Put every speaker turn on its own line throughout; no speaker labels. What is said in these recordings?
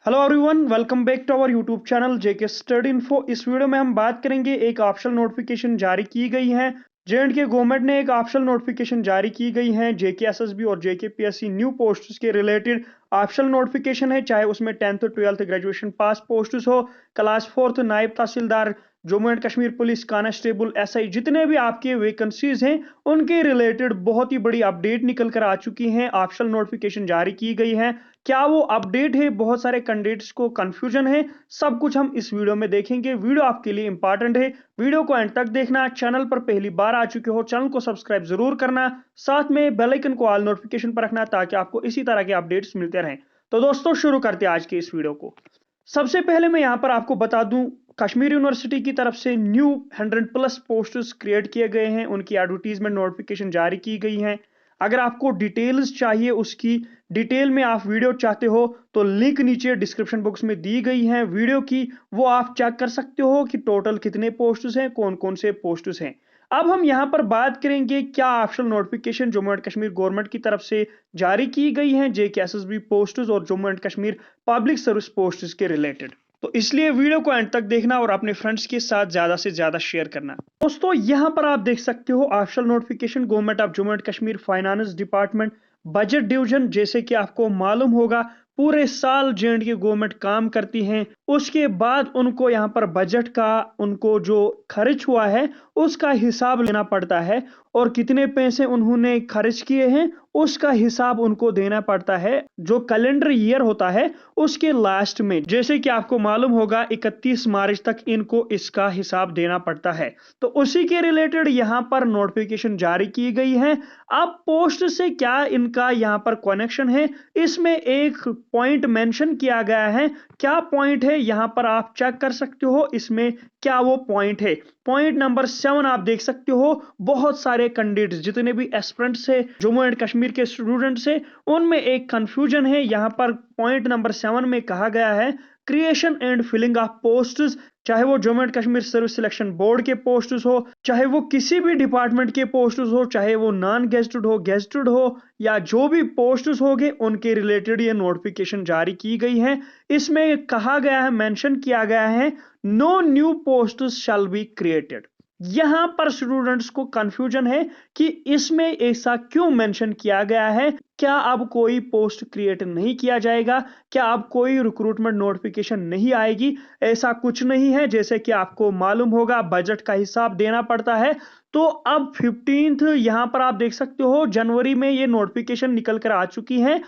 Hello everyone, welcome back to our YouTube channel JK study info. इस video में हम बात करेंगे, एक ऑप्शनल नोटिफिकेशन जारी की गई है। जे.एंड.के गवर्नमेंट ने एक ऑप्शनल नोटिफिकेशन जारी की गई है। जेके एसएसबी और जेके पीएससी न्यू पोस्ट्स के रिलेटेड ऑप्शनल नोटिफिकेशन है, चाहे उसमें 10th 12th graduation pass posts हो, class 4th naib tehsildar, Jammu and Kashmir police constable, SI, जितने भी आपके वैकेंसीज हैं उनके रिलेटेड बहुत ही बड़ी अपडेट निकल कर आ चुकी हैं। ऑप्शनल नोटिफिकेशन जारी की गई है। क्या वो अपडेट है? बहुत सारे कैंडिडेट्स को कंफ्यूजन है। सब कुछ हम इस वीडियो में देखेंगे। वीडियो आपके लिए इंपॉर्टेंट है, वीडियो को एंड तक देखना। चैनल पर पहली बार आ चुके हो, चैनल को सब्सक्राइब जरूर करना, साथ में बेल आइकन को ऑल नोटिफिकेशन पर रखना ताकि आपको इसी तरह के अपडेट्स मिलते रहें। तो दोस्तों, शुरू करते हैं आज के इस वीडियो को। सबसे पहले मैं यहां पर आपको बता दूं, कश्मीर यूनिवर्सिटी की तरफ से न्यू 100+ पोस्ट्स क्रिएट किए गए हैं। उनकी एडवर्टीजमेंट नोटिफिकेशन जारी की गई है। अगर आपको डिटेल्स चाहिए, उसकी डिटेल में आप वीडियो चाहते हो तो लिंक नीचे डिस्क्रिप्शन बॉक्स में दी गई है वीडियो की, वो आप चेक कर सकते हो कि टोटल कितने पोस्ट्स हैं, कौन कौन से पोस्ट्स हैं। अब हम यहां पर बात करेंगे क्या optional notification Jammu and Kashmir government की तरफ से जारी की गई है जेके एसएसबी पोस्ट्स और Jammu and Kashmir public service posts के रिलेटेड। तो इसलिए वीडियो को एंड तक देखना और अपने फ्रेंड्स के साथ ज्यादा से ज्यादा शेयर करना। दोस्तों, यहां पर आप देख सकते हो optional notification government of Jammu and Kashmir finance department budget division. जैसे कि आपको मालूम होगा, पूरे साल जे.एंड.के गवर्नमेंट काम करती है, उसके बाद उनको यहाँ पर बजट का, उनको जो खर्च हुआ है उसका हिसाब लेना पड़ता है, और कितने पैसे उन्होंने खर्च किए हैं उसका हिसाब उनको देना पड़ता है जो कैलेंडर ईयर होता है उसके लास्ट में। जैसे कि आपको मालूम होगा 31 मार्च तक इनको इसका हिसाब देना पड़ता है। तो उसी के रिलेटेड यहाँ पर नोटिफिकेशन जारी की गई है। अब पोस्ट से क्या इनका यहाँ पर कनेक्शन है, इसमें एक पॉइंट मेंशन किया गया है। क्या पॉइंट है यहाँ पर आप चेक कर सकते हो, इसमें क्या वो पॉइंट है। पॉइंट नंबर 7 आप देख सकते हो, बहुत सारे कैंडिडेट्स जितने भी एस्पिरेंट्स है, जम्मू एंड कश्मीर के स्टूडेंट्स है, उनमें एक कंफ्यूजन है। यहाँ पर पॉइंट नंबर 7 में कहा गया है creation and filling of posts, चाहे वो Jammu and Kashmir service selection board के पोस्ट्स हो, चाहे वो किसी भी डिपार्टमेंट के पोस्ट्स हो, चाहे वो नॉन गेस्टेड हो, गेस्टेड हो, या जो भी पोस्ट्स होंगे उनके रिलेटेड ये नोटिफिकेशन जारी की गई है। इसमें कहा गया है, मेंशन किया गया है, no new posts shall be created. यहां पर स्टूडेंट्स को कंफ्यूजन है कि इसमें ऐसा क्यों मेंशन किया गया है। क्या अब कोई पोस्ट क्रिएट नहीं किया जाएगा? क्या अब कोई रिक्रूटमेंट नोटिफिकेशन नहीं आएगी? ऐसा कुछ नहीं है। जैसे कि आपको मालूम होगा, बजट का हिसाब देना पड़ता है। तो अब 15th यहां पर आप देख सकते हो, जनवरी में ये नोटिफिकेशन निकल कर आ चुकी है।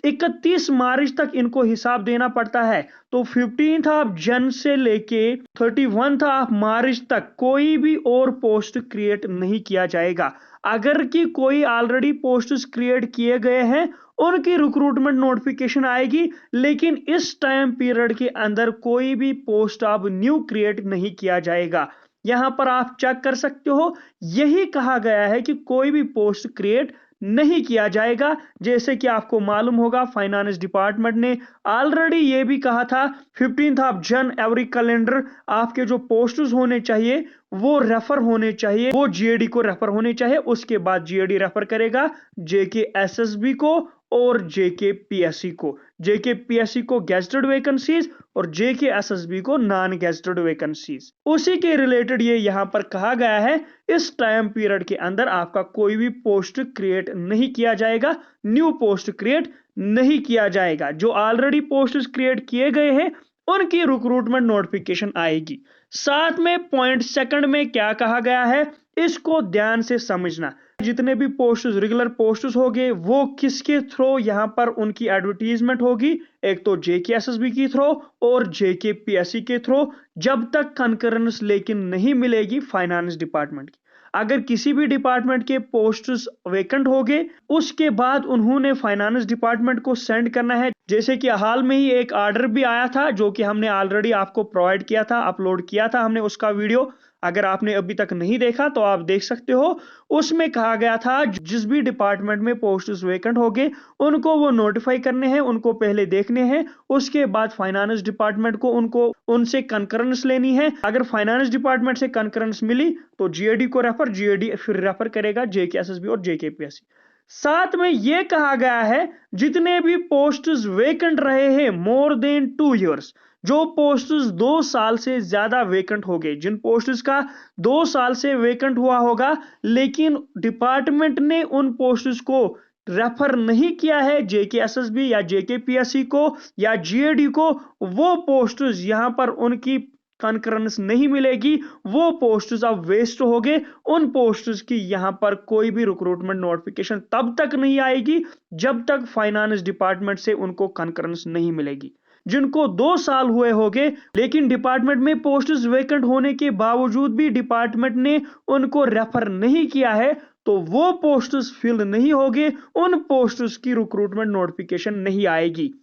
31 मार्च तक इनको हिसाब देना पड़ता है। तो 15th ऑफ जन से लेके 31st ऑफ मार्च तक कोई भी और पोस्ट क्रिएट नहीं किया जाएगा। अगर कि कोई ऑलरेडी पोस्ट्स क्रिएट किए गए हैं उनकी रिक्रूटमेंट नोटिफिकेशन आएगी, लेकिन इस टाइम पीरियड के अंदर कोई भी पोस्ट अब न्यू क्रिएट नहीं किया जाएगा। यहां पर आप चेक कर सकते हो, यही कहा गया है कि कोई भी पोस्ट क्रिएट नहीं किया जाएगा। जैसे कि आपको मालूम होगा, फाइनेंस डिपार्टमेंट ने ऑलरेडी ये भी कहा था 15th ऑफ जन एवरी कैलेंडर आपके जो पोस्ट्स होने चाहिए वो रेफर होने चाहिए, वो जीएडी को रेफर होने चाहिए। उसके बाद जीएडी रेफर करेगा जेके एसएसबी को और जेके पीएससी को। जेके पीएससी को गेस्टेड वैकेंसीज और जेके एसएसबी को नॉन गेस्टेड वैकेंसीज। उसी के रिलेटेड ये यहां पर कहा गया है, इस टाइम पीरियड के अंदर आपका कोई भी पोस्ट क्रिएट नहीं किया जाएगा, न्यू पोस्ट क्रिएट नहीं किया जाएगा। जो ऑलरेडी पोस्ट क्रिएट किए गए हैं उनकी रिक्रूटमेंट नोटिफिकेशन आएगी। साथ में पॉइंट सेकंड में क्या कहा गया है, इसको ध्यान से समझना। जितने भी पोस्ट्स, रेगुलर पोस्ट्स होंगे, वो किसके थ्रू यहाँ पर उनकी एडवर्टीजमेंट होगी, एक तो जेके एसएसबी की थ्रू और जेके पीएससी के थ्रू, जब तक कंकरेंस लेकिन नहीं मिलेगी फाइनेंस डिपार्टमेंट की। अगर किसी भी डिपार्टमेंट के पोस्ट्स वेकेंट होंगे, उसके बाद उन्होंने फाइनेंस डिपार्टमेंट को सेंड करना है। जैसे कि हाल में ही एक ऑर्डर भी आया था जो कि हमने ऑलरेडी आपको प्रोवाइड किया था, अपलोड किया था हमने उसका वीडियो। अगर आपने अभी तक नहीं देखा तो आप देख सकते हो। उसमें कहा गया था जिस भी डिपार्टमेंट में पोस्ट्स वेकेंट होंगे उनको वो नोटिफाई करने हैं, उनको पहले देखने हैं, उसके बाद फाइनेंस डिपार्टमेंट को उनको उनसे कंकरेंस लेनी है। अगर फाइनेंस डिपार्टमेंट से कंकरेंस मिली तो जीएडी को रेफर, जीएडी फिर रेफर करेगा जेके एसएसबी और जेके पीएससी। साथ में ये कहा गया है जितने भी पोस्ट्स वेकेंट रहे हैं मोर देन 2 इयर्स, जो पोस्ट्स 2 साल से ज्यादा वेकेंट हो गए, जिन पोस्ट्स का 2 साल से वेकेंट हुआ होगा लेकिन डिपार्टमेंट ने उन पोस्ट्स को रेफर नहीं किया है जेकेएसएसबी या जेकेपीएससी को या जीएडी को, वो पोस्ट्स यहां पर उनकी कंकरेंस नहीं मिलेगी, वो पोस्ट्स अब वेस्ट हो गए। उन पोस्ट्स की यहां पर कोई भी रिक्रूटमेंट नोटिफिकेशन तब तक नहीं आएगी जब तक फाइनेंस डिपार्टमेंट से उनको कंकरेंस नहीं मिलेगी। जिनको 2 साल हुए होंगे लेकिन डिपार्टमेंट में पोस्ट्स वेकेंट होने के बावजूद भी डिपार्टमेंट ने उनको रेफर नहीं किया है, तो वो पोस्ट्स फिल नहीं होंगे, उन पोस्ट्स की रिक्रूटमेंट नोटिफिकेशन नहीं आएगी।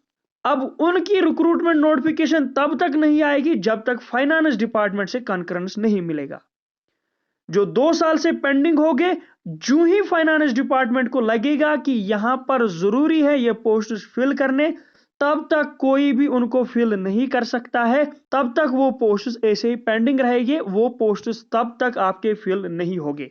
अब उनकी रिक्रूटमेंट नोटिफिकेशन तब तक नहीं आएगी जब तक फाइनेंस डिपार्टमेंट से कंकरेंस नहीं मिलेगा। जो 2 साल से पेंडिंग हो गए, जो ही फाइनेंस डिपार्टमेंट को लगेगा कि यहां पर जरूरी है ये पोस्ट फिल करने, तब तक कोई भी उनको फिल नहीं कर सकता है, तब तक वो पोस्ट ऐसे ही पेंडिंग रहेंगे, वो पोस्ट तब तक आपके फिल नहीं होंगे।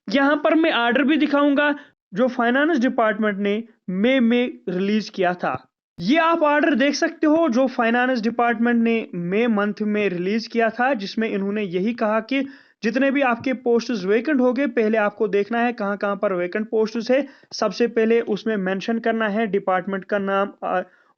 यहां पर मैं आर्डर भी दिखाऊंगा जो फाइनेंस डिपार्टमेंट ने मई में रिलीज किया था। ये आप ऑर्डर देख सकते हो जो फाइनेंस डिपार्टमेंट ने मई मंथ में रिलीज किया था, जिसमें इन्होंने यही कहा कि जितने भी आपके पोस्ट्स वेकेंट हो गए, पहले आपको देखना है कहां कहां पर वेकेंट पोस्ट्स है। सबसे पहले उसमें मेंशन करना है डिपार्टमेंट का नाम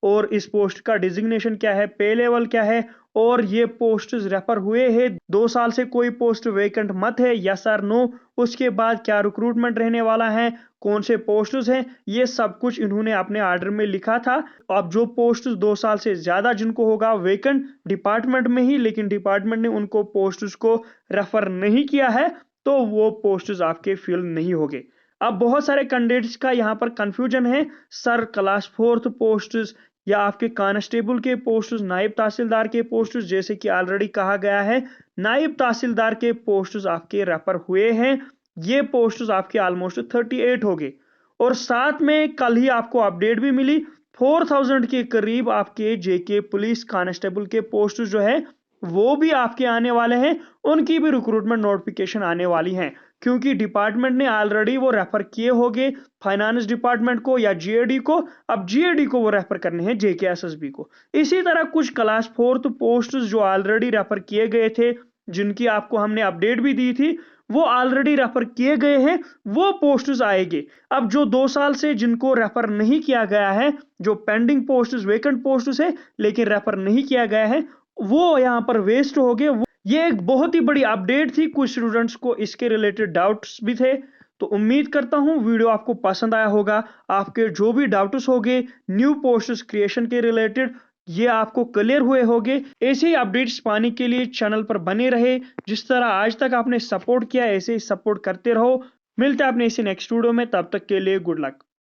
और इस पोस्ट का डिजिग्नेशन क्या है, पे लेवल क्या है, और ये पोस्ट्स रेफर हुए हैं 2 साल से कोई पोस्ट वेकेंट मत है, यस और नो। उसके बाद क्या रिक्रूटमेंट रहने वाला है, कौन से पोस्ट्स हैं, ये सब कुछ इन्होंने अपने ऑर्डर में लिखा था। अब जो पोस्ट 2 साल से ज्यादा जिनको होगा वेकेंट डिपार्टमेंट में ही, लेकिन डिपार्टमेंट ने उनको पोस्ट्स को रेफर नहीं किया है, तो वो पोस्ट्स आपके फिल नहीं होंगे। अब बहुत सारे कैंडिडेट्स का यहाँ पर कंफ्यूजन है, सर क्लास 4th पोस्ट्स या आपके कांस्टेबल के पोस्ट्स, नायब तहसीलदार के पोस्ट्स, जैसे कि ऑलरेडी कहा गया है नायब तहसीलदार के पोस्ट्स आपके रेफर हुए हैं, ये पोस्ट्स आपके ऑलमोस्ट 38 हो गए। और साथ में कल ही आपको अपडेट भी मिली 4000 के करीब आपके जेके पुलिस कांस्टेबल के पोस्ट जो है वो भी आपके आने वाले हैं, उनकी भी रिक्रूटमेंट नोटिफिकेशन आने वाली है, क्योंकि डिपार्टमेंट ने ऑलरेडी वो रेफर किए होंगे फाइनेंस डिपार्टमेंट को या जीएडी को, अब जीएडी को वो रेफर करने हैं जेकेएसएसबी को। इसी तरह कुछ क्लास 4th पोस्ट जो ऑलरेडी रेफर किए गए थे, जिनकी आपको हमने अपडेट भी दी थी, वो ऑलरेडी रेफर किए गए हैं, वो पोस्ट्स आएंगे। अब जो 2 साल से जिनको रेफर नहीं किया गया है, जो पेंडिंग पोस्ट्स वेकेंट पोस्ट्स है लेकिन रेफर नहीं किया गया है, वो यहाँ पर वेस्ट हो गए। ये एक बहुत ही बड़ी अपडेट थी, कुछ स्टूडेंट्स को इसके रिलेटेड डाउट्स भी थे। तो उम्मीद करता हूं वीडियो आपको पसंद आया होगा। आपके जो भी डाउट्स होंगे न्यू पोस्ट्स क्रिएशन के रिलेटेड, ये आपको क्लियर हुए होंगे। ऐसे ही अपडेट्स पाने के लिए चैनल पर बने रहे, जिस तरह आज तक आपने सपोर्ट किया ऐसे ही सपोर्ट करते रहो। मिलते हैं अपने इसी नेक्स्ट वीडियो में, तब तक के लिए गुड लक।